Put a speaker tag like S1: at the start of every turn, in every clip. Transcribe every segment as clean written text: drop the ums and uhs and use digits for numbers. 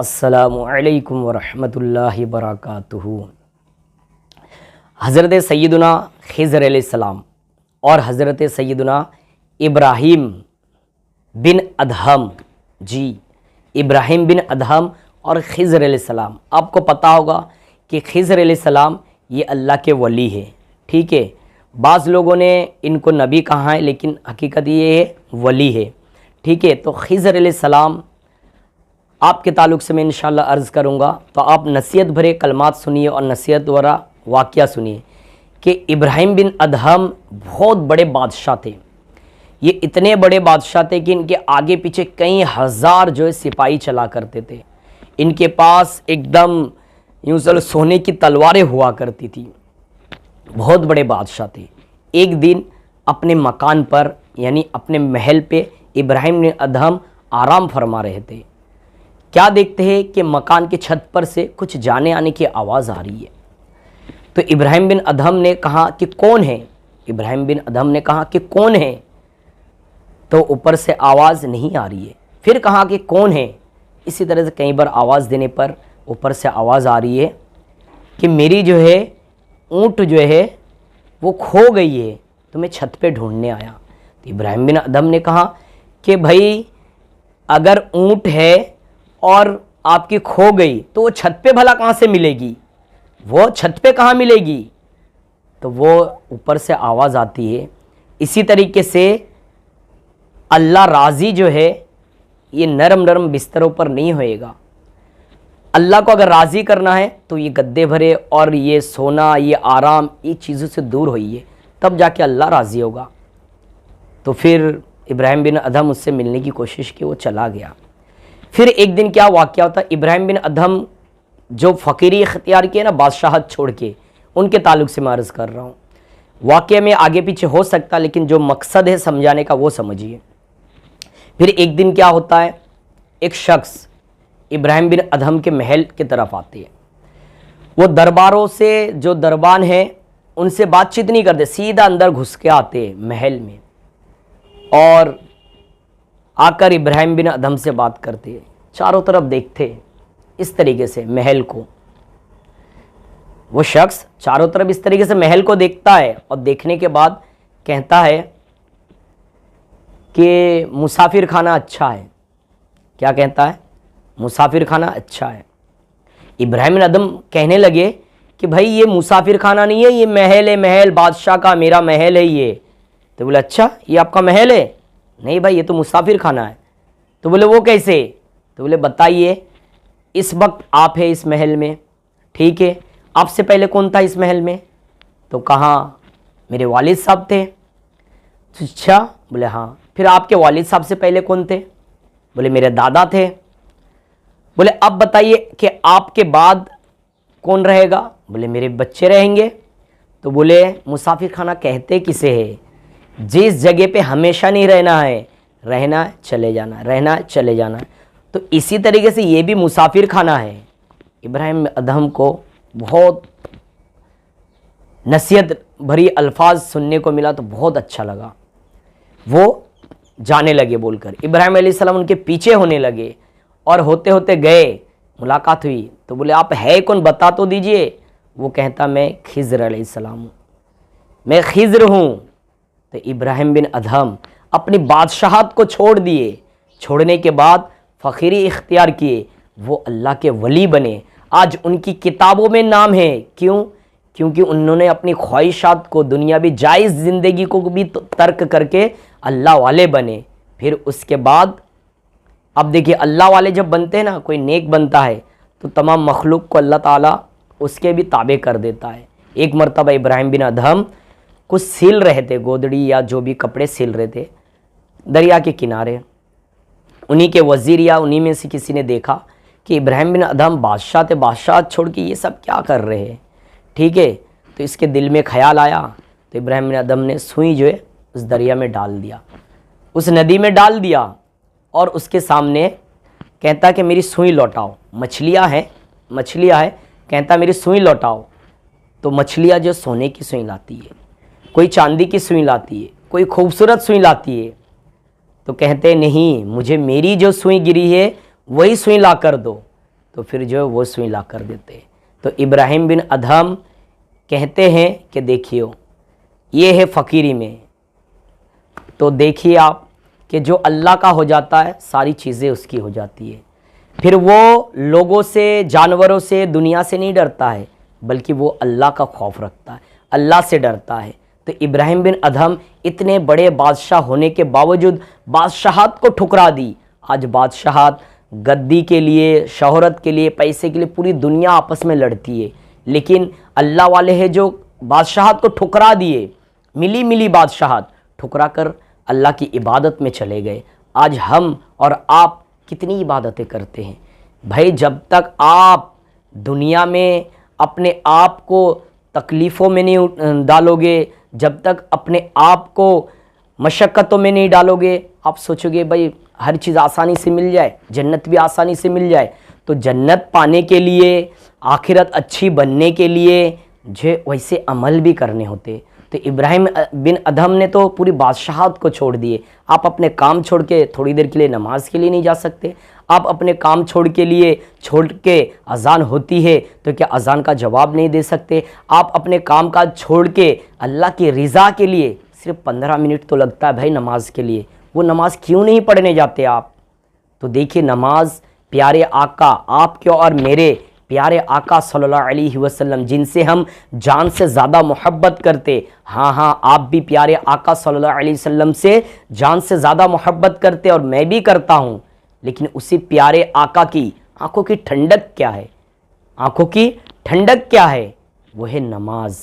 S1: अस्सलामु अलैकुम वरहमतुल्लाहि वबरकातुहू। हज़रत सैयदुना खिज़र अलैहिस्सलाम और हज़रत सैयदुना इब्राहीम बिन अदहम, जी इब्राहीम बिन अदहम और खिज़र अलैहिस्सलाम, आपको पता होगा कि खिज़र अलैहिस्सलाम ये अल्लाह के वली है। ठीक है, बाज़ लोगों ने इनको नबी कहा है लेकिन हकीकत ये है वली है। ठीक है, तो खिज़र अलैहिस्सलाम आपके ताल्लुक़ से मैं इंशाअल्लाह अर्ज़ करूँगा, तो आप नसीहत भरे कलमात सुनिए और नसीहत वाला वाक़या सुनिए कि इब्राहीम बिन अदहम बहुत बड़े बादशाह थे। ये इतने बड़े बादशाह थे कि इनके आगे पीछे कई हज़ार जो है सिपाही चला करते थे। इनके पास एकदम यूँ सोने की तलवारें हुआ करती थी। बहुत बड़े बादशाह थे। एक दिन अपने मकान पर यानी अपने महल पे इब्राहीम बिन अदहम आराम फरमा रहे थे। क्या देखते हैं कि मकान के छत पर से कुछ जाने आने की आवाज़ आ रही है। तो इब्राहीम बिन अदहम ने कहा कि कौन है। इब्राहीम बिन अदहम ने कहा कि कौन है, तो ऊपर से आवाज़ नहीं आ रही है। फिर कहा कि कौन है। इसी तरह से कई बार आवाज़ देने पर ऊपर से आवाज़ आ रही है कि मेरी जो है ऊँट जो है वो खो गई है, तो मैं छत पे ढूंढने आया। तो इब्राहीम बिन अदहम ने कहा कि भाई अगर ऊँट है और आपकी खो गई तो वो छत पे भला कहाँ से मिलेगी, वो छत पे कहाँ मिलेगी। तो वो ऊपर से आवाज़ आती है। इसी तरीके से अल्लाह राज़ी जो है ये नरम नरम बिस्तरों पर नहीं होएगा। अल्लाह को अगर राज़ी करना है तो ये गद्दे भरे और ये सोना, ये आराम, ये चीज़ों से दूर होइए, तब जाके अल्लाह राज़ी होगा। तो फिर इब्राहीम बिन अदहम उससे मिलने की कोशिश की, वो चला गया। फिर एक दिन क्या वाक़या होता, इब्राहीम बिन अदहम जो फ़कीरी इख्तियार किए ना बादशाहत छोड़ के, उनके ताल्लुक़ से मैं अर्ज़ कर रहा हूँ। वाक़या में आगे पीछे हो सकता, लेकिन जो मकसद है समझाने का वो समझिए। फिर एक दिन क्या होता है, एक शख्स इब्राहीम बिन अदहम के महल की तरफ आते हैं। वो दरबारों से, जो दरबान हैं उनसे बातचीत नहीं करते, सीधा अंदर घुस के आते हैं महल में और आकर इब्राहीम बिन अदहम से बात करते हैं। चारों तरफ देखते इस तरीके से महल को। वो शख्स चारों तरफ इस तरीके से महल को देखता है और देखने के बाद कहता है कि मुसाफिर खाना अच्छा है। क्या कहता है? मुसाफिर खाना अच्छा है। इब्राहीम बिन अदहम कहने लगे कि भाई ये मुसाफिर खाना नहीं है, ये महल है, महल बादशाह का, मेरा महल है ये। तो बोले अच्छा ये आपका महल है? नहीं भाई ये तो मुसाफिर खाना है। तो बोले वो कैसे? तो बोले बताइए, इस वक्त आप है इस महल में, ठीक है, आपसे पहले कौन था इस महल में? तो कहा मेरे वालिद साहब थे। तो अच्छा, बोले हाँ, फिर आपके वालिद साहब से पहले कौन थे? बोले मेरे दादा थे। बोले अब बताइए कि आपके बाद कौन रहेगा? बोले मेरे बच्चे रहेंगे। तो बोले मुसाफिर खाना कहते किसे है? जिस जगह पे हमेशा नहीं रहना है, रहना है चले जाना है, रहना है चले जाना है। तो इसी तरीके से ये भी मुसाफिर खाना है। इब्राहीम अदहम को बहुत नसीहत भरी अल्फाज सुनने को मिला तो बहुत अच्छा लगा। वो जाने लगे बोलकर, इब्राहीम अलैहिस्सलाम उनके पीछे होने लगे और होते होते गए, मुलाकात हुई। तो बोले आप है कौन, बता तो दीजिए। वो कहता मैं खिज़र अलैहिस्सलाम हूँ, मैं खिज़र हूँ। तो इब्राहीम बिन अदहम अपनी बादशाहत को छोड़ दिए। छोड़ने के बाद फ़कीरी इख्तियार किए, वो अल्लाह के वली बने। आज उनकी किताबों में नाम है। क्यों? क्योंकि उन्होंने अपनी ख्वाहिशात को, दुनियावी जायज़ ज़िंदगी को भी तर्क करके अल्लाह वाले बने। फिर उसके बाद अब देखिए, अल्लाह वाले जब बनते हैं ना, कोई नेक बनता है तो तमाम मखलूक को अल्लाह ताला उसके भी ताबे कर देता है। एक मरतबा इब्राहीम बिन अदहम कुछ सिल रहे थे, गोदड़ी या जो भी कपड़े सिल रहे थे दरिया के किनारे। उन्हीं के वज़ीर या उन्हीं में से किसी ने देखा कि इब्राहीम बिन अदहम बादशाह थे, बादशाह छोड़ के ये सब क्या कर रहे हैं। ठीक है, तो इसके दिल में ख्याल आया। तो इब्राहीम बिन अदहम ने सुई जो है उस दरिया में डाल दिया, उस नदी में डाल दिया और उसके सामने कहता कि मेरी सुई लौटाओ। मछलियाँ हैं, मछलियाँ है, कहता मेरी सुई लौटाओ। तो मछलियाँ जो सोने की सुई लाती है, कोई चांदी की सुई लाती है, कोई खूबसूरत सुई लाती है। तो कहते नहीं, मुझे मेरी जो सुई गिरी है वही सुई ला कर दो। तो फिर जो है वो सुई ला कर देते हैं। तो इब्राहिम बिन अदहम कहते हैं कि देखिए ये है फ़कीरी में। तो देखिए आप कि जो अल्लाह का हो जाता है सारी चीज़ें उसकी हो जाती है। फिर वो लोगों से, जानवरों से, दुनिया से नहीं डरता है, बल्कि वो अल्लाह का खौफ रखता है, अल्लाह से डरता है। तो इब्राहिम बिन अदहम इतने बड़े बादशाह होने के बावजूद बादशाहत को ठुकरा दी। आज बादशाहत गद्दी के लिए, शोहरत के लिए, पैसे के लिए पूरी दुनिया आपस में लड़ती है, लेकिन अल्लाह वाले हैं जो बादशाहत को ठुकरा दिए, मिली मिली बादशाहत ठुकरा कर अल्लाह की इबादत में चले गए। आज हम और आप कितनी इबादतें करते हैं भाई? जब तक आप दुनिया में अपने आप को तकलीफ़ों में नहीं डालोगे, जब तक अपने आप को मशक्क़तों में नहीं डालोगे, आप सोचोगे भाई हर चीज़ आसानी से मिल जाए, जन्नत भी आसानी से मिल जाए। तो जन्नत पाने के लिए, आखिरत अच्छी बनने के लिए जो वैसे अमल भी करने होते। तो इब्राहिम बिन अदहम ने तो पूरी बादशाहत को छोड़ दिए। आप अपने काम छोड़ के थोड़ी देर के लिए नमाज के लिए नहीं जा सकते? आप अपने काम छोड़ के अजान होती है तो क्या अजान का जवाब नहीं दे सकते? आप अपने काम काज छोड़ के अल्लाह की रज़ा के लिए सिर्फ 15 मिनट तो लगता है भाई नमाज के लिए, वो नमाज क्यों नहीं पढ़ने जाते आप? तो देखिए नमाज प्यारे आका, आपके और मेरे प्यारे आका सल्लल्लाहु अलैहि वसल्लम, जिनसे हम जान से ज़्यादा मोहब्बत करते। हाँ, आप भी प्यारे आका सल्लल्लाहु अलैहि वसल्लम से जान से ज़्यादा मोहब्बत करते और मैं भी करता हूँ। लेकिन उसी प्यारे आका की आंखों की ठंडक क्या है? आंखों की ठंडक क्या है? वो है नमाज।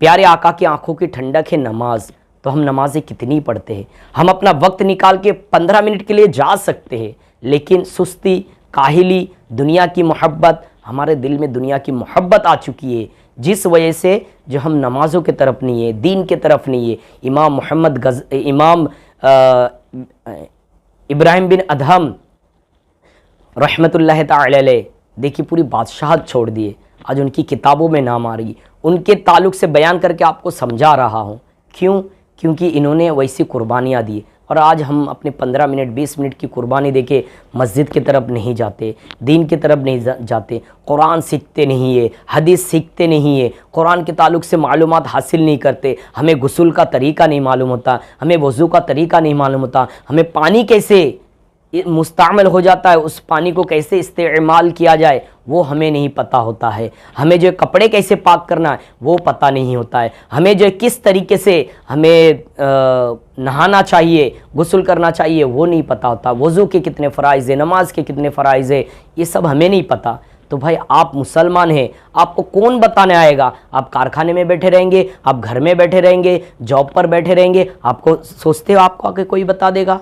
S1: प्यारे आका की आंखों की ठंडक है नमाज। तो हम नमाजें कितनी पढ़ते हैं? हम अपना वक्त निकाल के 15 मिनट के लिए जा सकते हैं, लेकिन सुस्ती, काहिली, दुनिया की मोहब्बत, हमारे दिल में दुनिया की मोहब्बत आ चुकी है, जिस वजह से जो हम नमाज़ों की तरफ नहीं है, दीन की तरफ नहीं है। इमाम इब्राहिम बिन अदहम रहमतुल्लाह ताला अलैह, देखिए पूरी बादशाहत छोड़ दिए। आज उनकी किताबों में नाम आ रही, उनके ताल्लुक़ से बयान करके आपको समझा रहा हूँ। क्यों? क्योंकि इन्होंने वैसी कुर्बानियाँ दी। और आज हम अपने 15 मिनट 20 मिनट की कुर्बानी देके मस्जिद की तरफ नहीं जाते, दीन की तरफ नहीं जाते, कुरान सीखते नहीं है, हदीस सीखते नहीं है, कुरान के ताल्लुक़ से मालूमात हासिल नहीं करते। हमें गुस्ल का तरीक़ा नहीं मालूम होता, हमें वज़ू का तरीक़ा नहीं मालूम होता, हमें पानी कैसे मुस्तामल हो जाता है, उस पानी को कैसे इस्तेमाल किया जाए वो हमें नहीं पता होता है। हमें जो कपड़े कैसे पाक करना है वो पता नहीं होता है। हमें जो किस तरीके से हमें नहाना चाहिए, गुस्ल करना चाहिए वो नहीं पता होता। वज़ू के कितने फ़राइज़ है, नमाज के कितने फ़राइज़ है, ये सब हमें नहीं पता। तो भाई आप मुसलमान हैं, आपको कौन बताने आएगा? आप कारखाने में बैठे रहेंगे, आप घर में बैठे रहेंगे, जॉब पर बैठे रहेंगे, आपको सोचते हो आपको आके कोई बता देगा?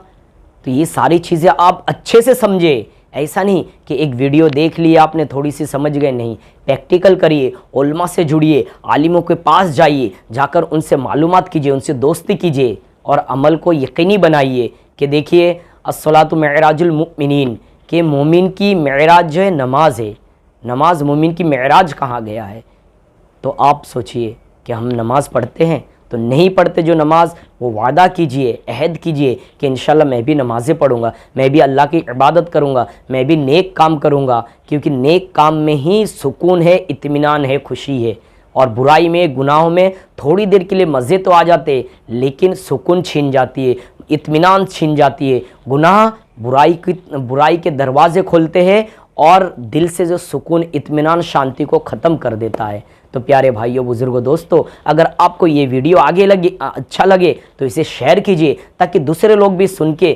S1: तो ये सारी चीज़ें आप अच्छे से समझे। ऐसा नहीं कि एक वीडियो देख ली आपने, थोड़ी सी समझ गए, नहीं। प्रैक्टिकल करिए, उलमा से जुड़िए, आलिमों के पास जाइए, जाकर उनसे मालूमात कीजिए, उनसे दोस्ती कीजिए और अमल को यकीनी बनाइए कि देखिए अस्सलातु मेराजुल मुमिनीन, के मोमिन की मेराज जो है नमाज है। नमाज मोमिन की मेराज कहाँ गया है? तो आप सोचिए कि हम नमाज़ पढ़ते हैं? तो नहीं पढ़ते जो नमाज, वो वादा कीजिए, अहद कीजिए कि इंशाल्लाह मैं भी नमाज़ें पढ़ूँगा, मैं भी अल्लाह की इबादत करूँगा, मैं भी नेक काम करूँगा, क्योंकि नेक काम में ही सुकून है, इत्मीनान है, खुशी है। और बुराई में, गुनाहों में थोड़ी देर के लिए मज़े तो आ जाते, लेकिन सुकून छीन जाती है, इत्मीनान छीन जाती है। गुनाह बुराई के दरवाज़े खोलते हैं और दिल से जो सुकून, इत्मीनान, शांति को ख़त्म कर देता है। तो प्यारे भाइयों, बुज़ुर्गों, दोस्तों, अगर आपको ये वीडियो अच्छा लगे तो इसे शेयर कीजिए ताकि दूसरे लोग भी सुन के